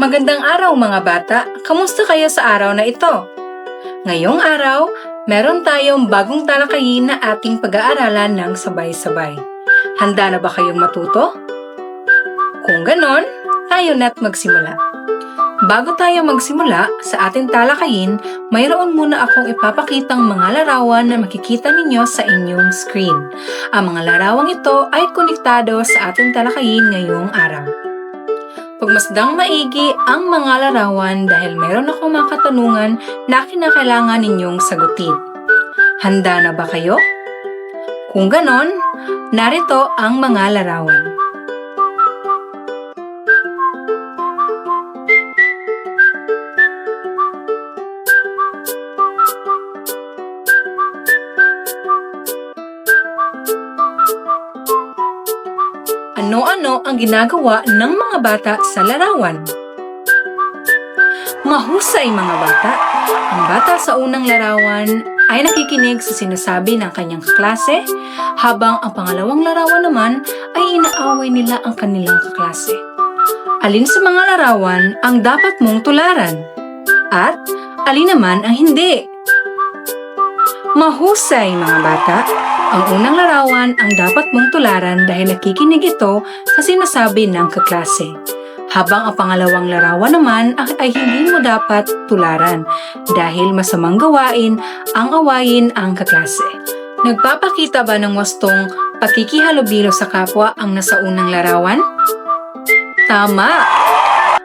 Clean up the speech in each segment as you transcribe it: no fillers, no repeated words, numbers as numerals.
Magandang araw mga bata! Kamusta kayo sa araw na ito? Ngayong araw, meron tayong bagong talakayin na ating pag-aaralan ng sabay-sabay. Handa na ba kayong matuto? Kung ganon, tayo na't magsimula. Bago tayo magsimula sa ating talakayin, mayroon muna akong ipapakitang mga larawan na makikita ninyo sa inyong screen. Ang mga larawang ito ay konektado sa ating talakayin ngayong araw. Pagmasdang maigi ang mga larawan dahil meron akong mga katanungan na kinakailangan ninyong sagutin. Handa na ba kayo? Kung ganon, narito ang mga larawan. Ano-ano ang ginagawa ng mga bata sa larawan? Mahusay mga bata! Ang bata sa unang larawan ay nakikinig sa sinasabi ng kanyang kaklase, habang ang pangalawang larawan naman ay inaaway nila ang kanilang kaklase. Alin sa mga larawan ang dapat mong tularan? At alin naman ang hindi? Mahusay mga bata! Ang unang larawan ang dapat mong tularan dahil nakikinig ito sa sinasabi ng kaklase. Habang ang pangalawang larawan naman ay hindi mo dapat tularan dahil masamang gawain ang awayin ang kaklase. Nagpapakita ba ng wastong pakikihalubilo sa kapwa ang nasa unang larawan? Tama!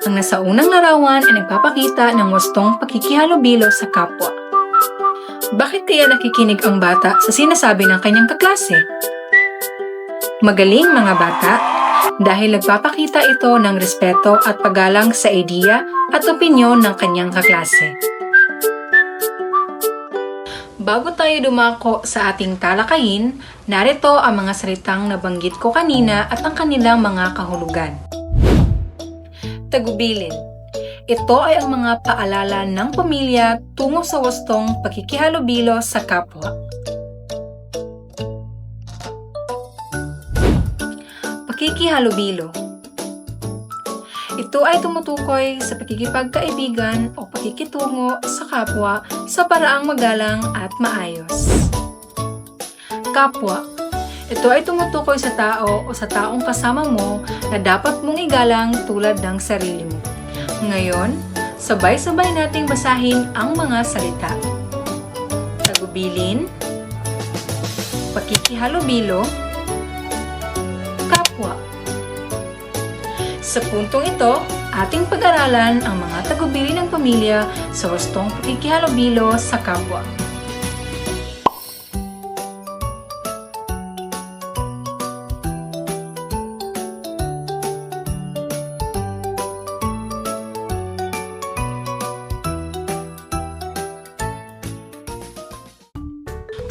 Ang nasa unang larawan ay nagpapakita ng wastong pakikihalubilo sa kapwa. Bakit kaya nakikinig ang bata sa sinasabi ng kanyang kaklase? Magaling mga bata, dahil nagpapakita ito ng respeto at paggalang sa ideya at opinyon ng kanyang kaklase. Bago tayo dumako sa ating talakayin, narito ang mga salitang nabanggit ko kanina at ang kanilang mga kahulugan. Tagubilin. Ito ay ang mga paalala ng pamilya tungo sa wastong pakikihalubilo sa kapwa. Pakikihalubilo. Ito ay tumutukoy sa pakikipagkaibigan o pakikitungo sa kapwa sa paraang magalang at maayos. Kapwa. Ito ay tumutukoy sa tao o sa taong kasama mo na dapat mong igalang tulad ng sarili mo. Ngayon, sabay-sabay nating basahin ang mga salita. Tagubilin, pakikihalubilo, kapwa. Sa puntong ito, ating pag-aralan ang mga tagubilin ng pamilya sa wastong pakikihalubilo sa kapwa.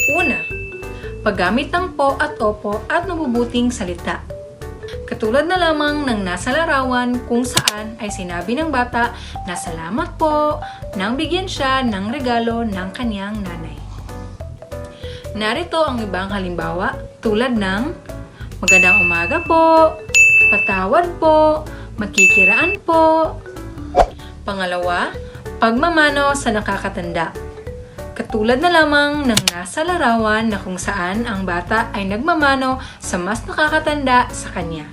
Una, paggamit ng po at opo at mabubuting salita. Katulad na lamang ng nasa larawan kung saan ay sinabi ng bata na salamat po nang bigyan siya ng regalo ng kanyang nanay. Narito ang ibang halimbawa tulad ng magandang umaga po, patawad po, makikiraan po. Pangalawa, pagmamano sa nakakatanda. Katulad na lamang ng nasa larawan na kung saan ang bata ay nagmamano sa mas nakakatanda sa kanya.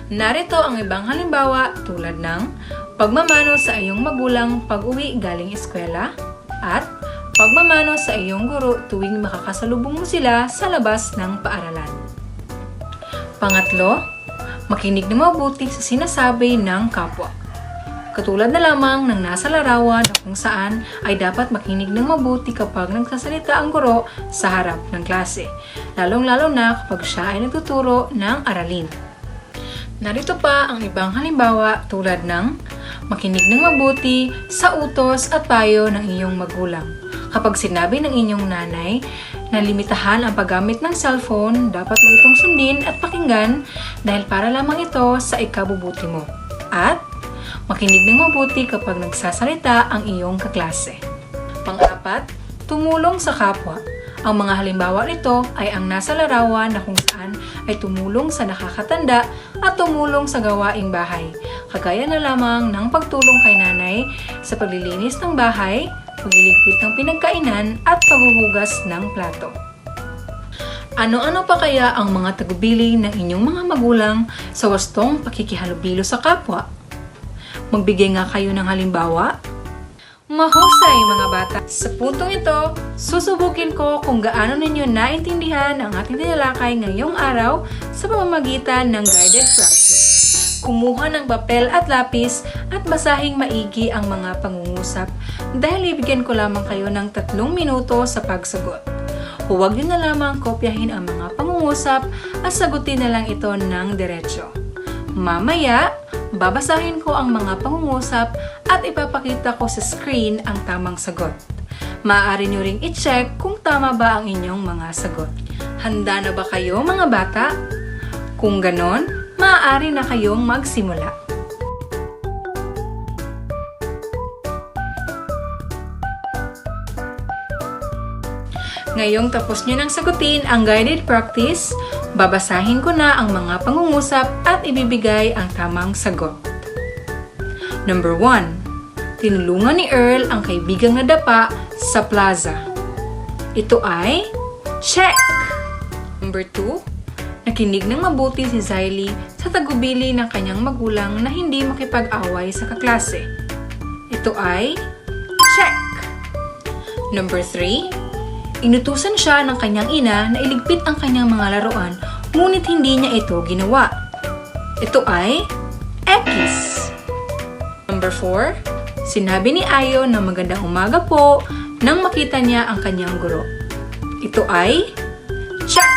Narito ang ibang halimbawa tulad ng pagmamano sa iyong magulang pag-uwi galing eskwela at pagmamano sa iyong guro tuwing makakasalubong mo sila sa labas ng paaralan. Pangatlo, makinig na mabuti sa sinasabi ng kapwa. Katulad na lamang ng nasa larawan na kung saan ay dapat makinig ng mabuti kapag nagsasalita ang guro sa harap ng klase, lalong-lalo na kapag siya ay nagtuturo ng aralin. Narito pa ang ibang halimbawa tulad ng makinig ng mabuti sa utos at payo ng iyong magulang. Kapag sinabi ng inyong nanay na limitahan ang paggamit ng cellphone, dapat mo itong sundin at pakinggan dahil para lamang ito sa ikabubuti mo. At makinig ng mabuti kapag nagsasalita ang iyong kaklase. Pang-apat, tumulong sa kapwa. Ang mga halimbawa nito ay ang nasa larawan na kung saan ay tumulong sa nakakatanda at tumulong sa gawaing bahay. kagaya na lamang ng pagtulong kay nanay sa paglilinis ng bahay, pagliligpit ng pinagkainan at paghuhugas ng plato. Ano-ano pa kaya ang mga tagubilin ng inyong mga magulang sa wastong pakikihalubilo sa kapwa? Magbigay nga kayo ng halimbawa. Mahusay mga bata! Sa puntong ito, susubukin ko kung gaano ninyo naintindihan ang ating tinalakay ngayong araw sa pamamagitan ng guided practice. Kumuha ng papel at lapis at basahing maigi ang mga pangungusap dahil ibigyan ko lamang kayo ng 3 minuto sa pagsagot. Huwag nyo na lamang kopyahin ang mga pangungusap at sagutin na lang ito ng diretsyo. Mamaya, babasahin ko ang mga pangungusap at ipapakita ko sa screen ang tamang sagot. Maaari nyo ring i-check kung tama ba ang inyong mga sagot. Handa na ba kayo mga bata? Kung ganon, maaari na kayong magsimula. Ngayong tapos nyo nang sagutin ang guided practice, babasahin ko na ang mga pangungusap at ibibigay ang tamang sagot. Number 1. Tinulungan ni Earl ang kaibigang nadapa sa plaza. Ito ay check! Number 2. Nakinig ng mabuti si Ziley sa tagubili ng kanyang magulang na hindi makipag-away sa kaklase. Ito ay check! Number 3. Inutusan siya ng kanyang ina na iligpit ang kanyang mga laruan, ngunit hindi niya ito ginawa. Ito ay X. Number 4. Sinabi ni Ayo na magandang umaga po nang makita niya ang kanyang guro. Ito ay check.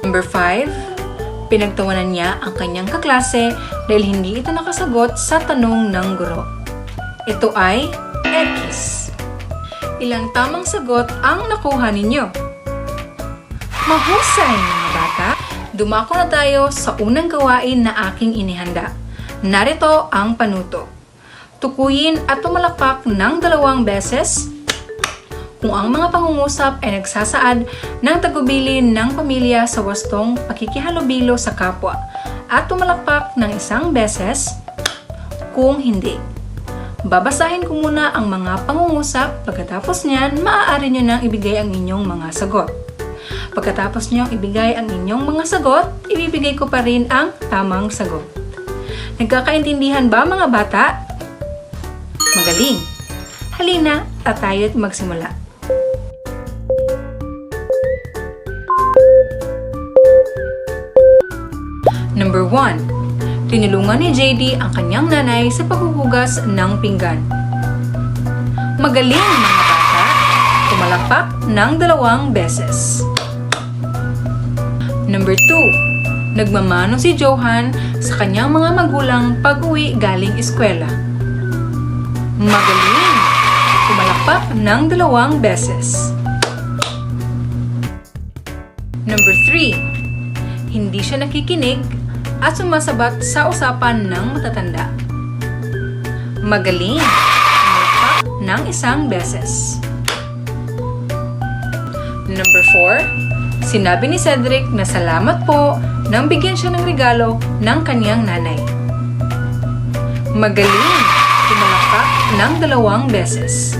Number 5. Pinagtawanan niya ang kanyang kaklase dahil hindi ito nakasagot sa tanong ng guro. Ito ay X. Ilang tamang sagot ang nakuha ninyo? Mahusay mga bata! Dumako na tayo sa unang gawain na aking inihanda. Narito ang panuto. Tukuyin at tumalakpak ng 2 beses kung ang mga pangungusap ay nagsasaad ng tagubilin ng pamilya sa wastong pakikihalubilo sa kapwa at tumalakpak ng 1 beses kung hindi. Babasahin ko muna ang mga pangungusap, pagkatapos niyan, maaari nyo nang ibigay ang inyong mga sagot. Pagkatapos nyo ibigay ang inyong mga sagot, ibibigay ko pa rin ang tamang sagot. Nagkakaintindihan ba mga bata? Magaling! Halina at tayo't magsimula. Number 1. Tinulungan ni JD ang kanyang nanay sa paghuhugas ng pinggan. Magaling mga bata! Tumalakpak ng 2 beses. Number 2. Nagmamano si Johan sa kanyang mga magulang pag-uwi galing eskwela. Magaling! Tumalakpak ng 2 beses. Number 3. Hindi siya nakikinig at sumasabat sa usapan ng matatanda. Magaling! Tumalakpak ng 1 beses. Number 4. Sinabi ni Cedric na salamat po nang bigyan siya ng regalo ng kanyang nanay. Magaling! Tumalakpak ng 2 beses.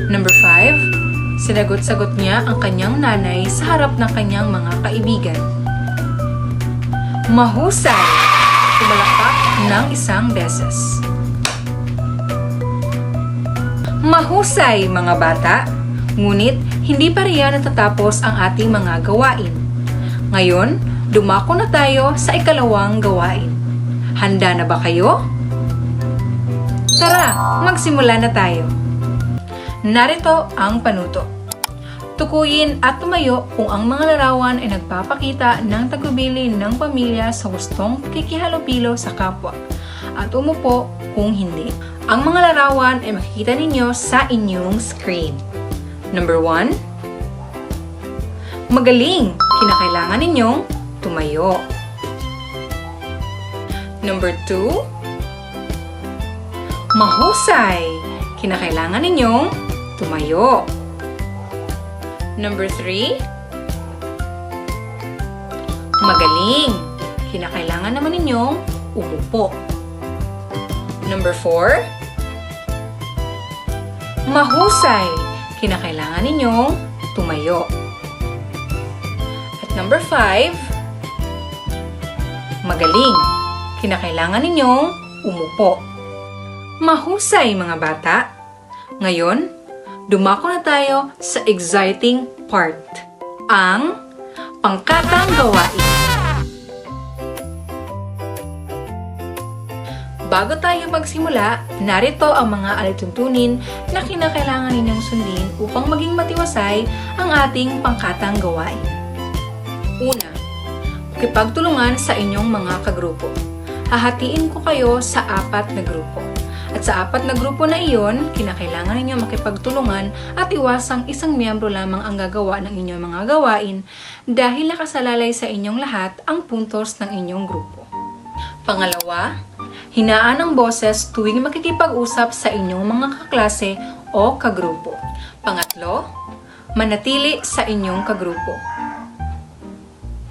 Number 5. Sinagot-sagot niya ang kanyang nanay sa harap ng kanyang mga kaibigan. Mahusay! Tumalakpak ng 1 beses. Mahusay mga bata! Ngunit hindi pa riyan natatapos ang ating mga gawain. Ngayon, dumako na tayo sa 2 gawain. Handa na ba kayo? Tara, magsimula na tayo. Narito ang panuto. Tukuyin at tumayo kung ang mga larawan ay nagpapakita ng tagubilin ng pamilya sa gustong kikihalubilo sa kapwa. At umupo kung hindi. Ang mga larawan ay makikita ninyo sa inyong screen. Number 1. Magaling! Kinakailangan ninyong tumayo. Number 2. Mahusay! Kinakailangan ninyong tumayo. Number 3. Magaling! kinakailangan naman ninyong umupo. Number 4, mahusay, kinakailangan ninyong tumayo. At number 5, magaling, kinakailangan ninyong umupo. Mahusay mga bata! Ngayon, dumako na tayo sa exciting part, ang pangkatang gawain. Bago tayo magsimula, narito ang mga alituntunin na kinakailangan ninyong sundin upang maging matiwasay ang ating pangkatang gawain. Una, makipagtulungan sa inyong mga kagrupo. Hahatiin ko kayo sa 4 na grupo. At sa 4 na grupo na iyon, kinakailangan ninyo makipagtulungan at iwasang isang miyembro lamang ang gagawa ng inyong mga gawain dahil nakasalalay sa inyong lahat ang puntos ng inyong grupo. Pangalawa, hinaan ang boses tuwing makikipag-usap sa inyong mga kaklase o kagrupo. Pangatlo, manatili sa inyong kagrupo.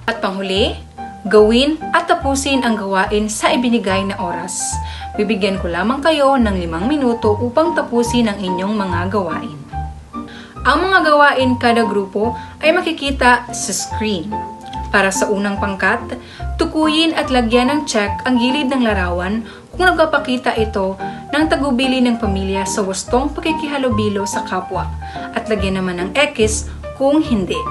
At panghuli, gawin at tapusin ang gawain sa ibinigay na oras. Bibigyan ko lamang kayo ng 5 minuto upang tapusin ang inyong mga gawain. Ang mga gawain kada grupo ay makikita sa screen. Para sa unang pangkat, tukuyin at lagyan ng check ang gilid ng larawan kung nagpapakita ito ng tagubili ng pamilya sa wastong pakikihalubilo sa kapwa at lagyan naman ng X kung hindi.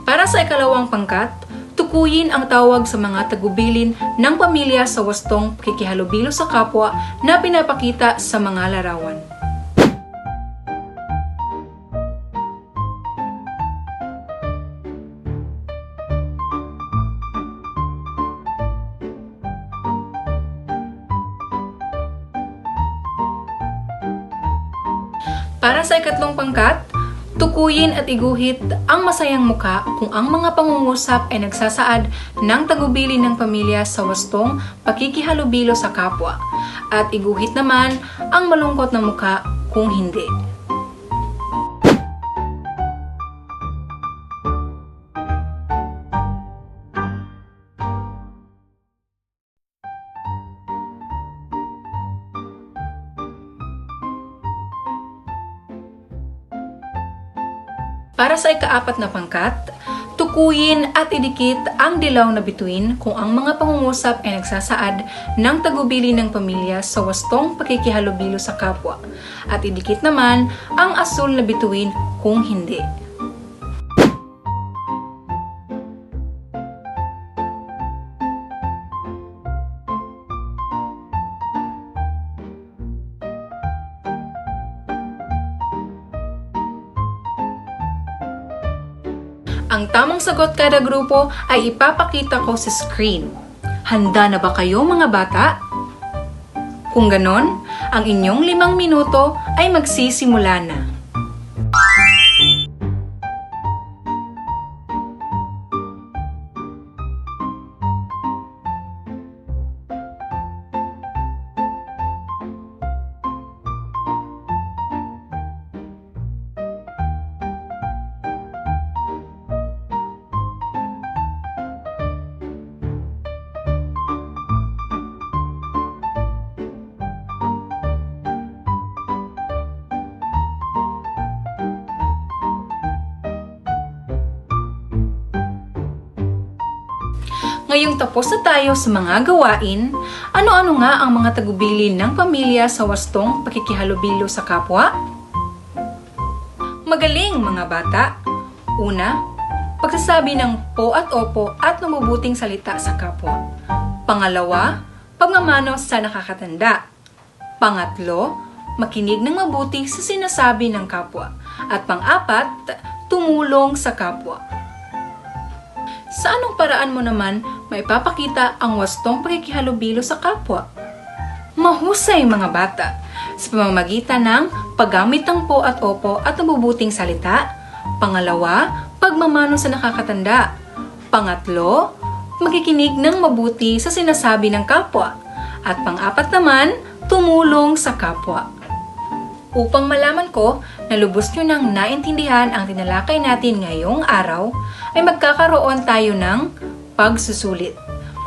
Para sa ikalawang pangkat, tukuyin ang tawag sa mga tagubilin ng pamilya sa wastong pakikihalubilo sa kapwa na pinapakita sa mga larawan. Para sa ikatlong pangkat, tukuyin at iguhit ang masayang muka kung ang mga pangungusap ay nagsasaad ng tagubili ng pamilya sa wastong pakikihalubilo sa kapwa at iguhit naman ang malungkot na muka kung hindi. Para sa ika-4 na pangkat, tukuyin at idikit ang dilaw na bituin kung ang mga pangungusap ay nagsasaad ng tagubili ng pamilya sa wastong pakikihalubilo sa kapwa at idikit naman ang asul na bituin kung hindi. Ang tamang sagot kada grupo ay ipapakita ko sa screen. Handa na ba kayo mga bata? Kung ganon, ang inyong 5 minuto ay magsisimula na. Ngayong tapos na tayo sa mga gawain, ano-ano nga ang mga tagubilin ng pamilya sa wastong pakikihalubilo sa kapwa? Magaling mga bata! Una, pagsasabi ng po at opo at mabubuting salita sa kapwa. Pangalawa, pagmamano sa nakakatanda. Pangatlo, makinig ng mabuti sa sinasabi ng kapwa. At pang-4, tumulong sa kapwa. Sa anong paraan mo naman maipapakita ang wastong pakikihalubilo sa kapwa? Mahusay mga bata! Sa pamamagitan ng paggamit ng po at opo at mabubuting salita. Pangalawa, pagmamano sa nakakatanda. Pangatlo, makikinig ng mabuti sa sinasabi ng kapwa. At pang-apat naman, tumulong sa kapwa. Upang malaman ko na lubos nyo nang naintindihan ang tinalakay natin ngayong araw, ay magkakaroon tayo ng pagsusulit.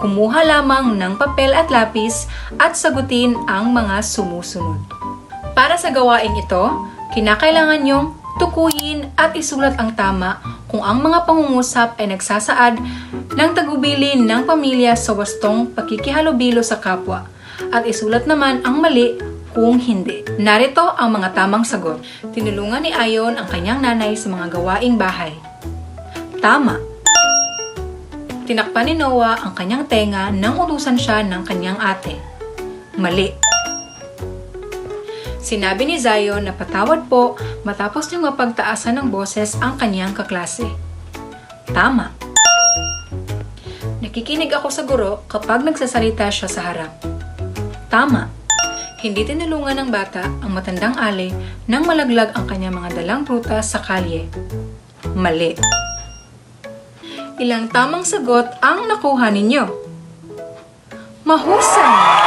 Kumuha lamang ng papel at lapis at sagutin ang mga sumusunod. Para sa gawaing ito, kinakailangan nyong tukuyin at isulat ang tama kung ang mga pangungusap ay nagsasaad ng tagubilin ng pamilya sa wastong pakikihalubilo sa kapwa at isulat naman ang mali kung hindi. Narito ang mga tamang sagot. Tinulungan ni Ayon ang kanyang nanay sa mga gawaing bahay. Tama. Tinakpan ni Noah ang kanyang tenga nang utusan siya ng kanyang ate. Mali. Sinabi ni Zion na patawad po matapos niyang mapagtaasan ng boses ang kanyang kaklase. Tama. Nakikinig ako sa guro kapag nagsasalita siya sa harap. Tama. Hindi tinulungan ng bata ang matandang ale nang malaglag ang kanyang mga dalang prutas sa kalye. Mali. Ilang tamang sagot ang nakuha ninyo? Mahusay!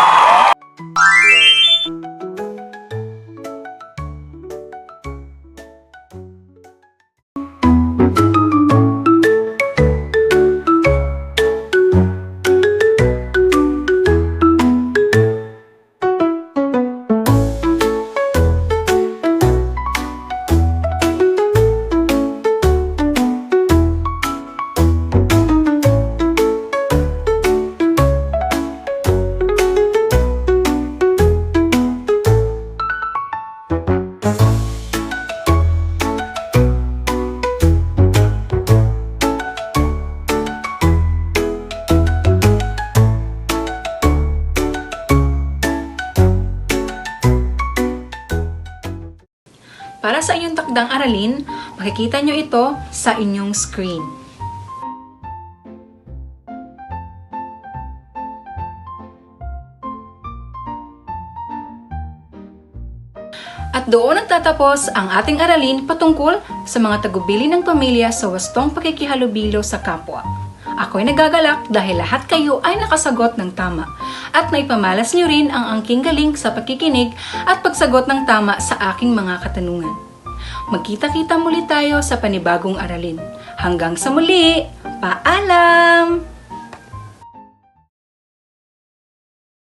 Para sa inyong takdang aralin, makikita nyo ito sa inyong screen. At doon nagtatapos ang ating aralin patungkol sa mga tagubilin ng pamilya sa wastong pakikihalubilo sa kapwa. Ako'y nagagalak dahil lahat kayo ay nakasagot ng tama at naipamalas nyo rin ang angking galing sa pakikinig at pagsagot ng tama sa aking mga katanungan. Magkita-kita muli tayo sa panibagong aralin. Hanggang sa muli, paalam!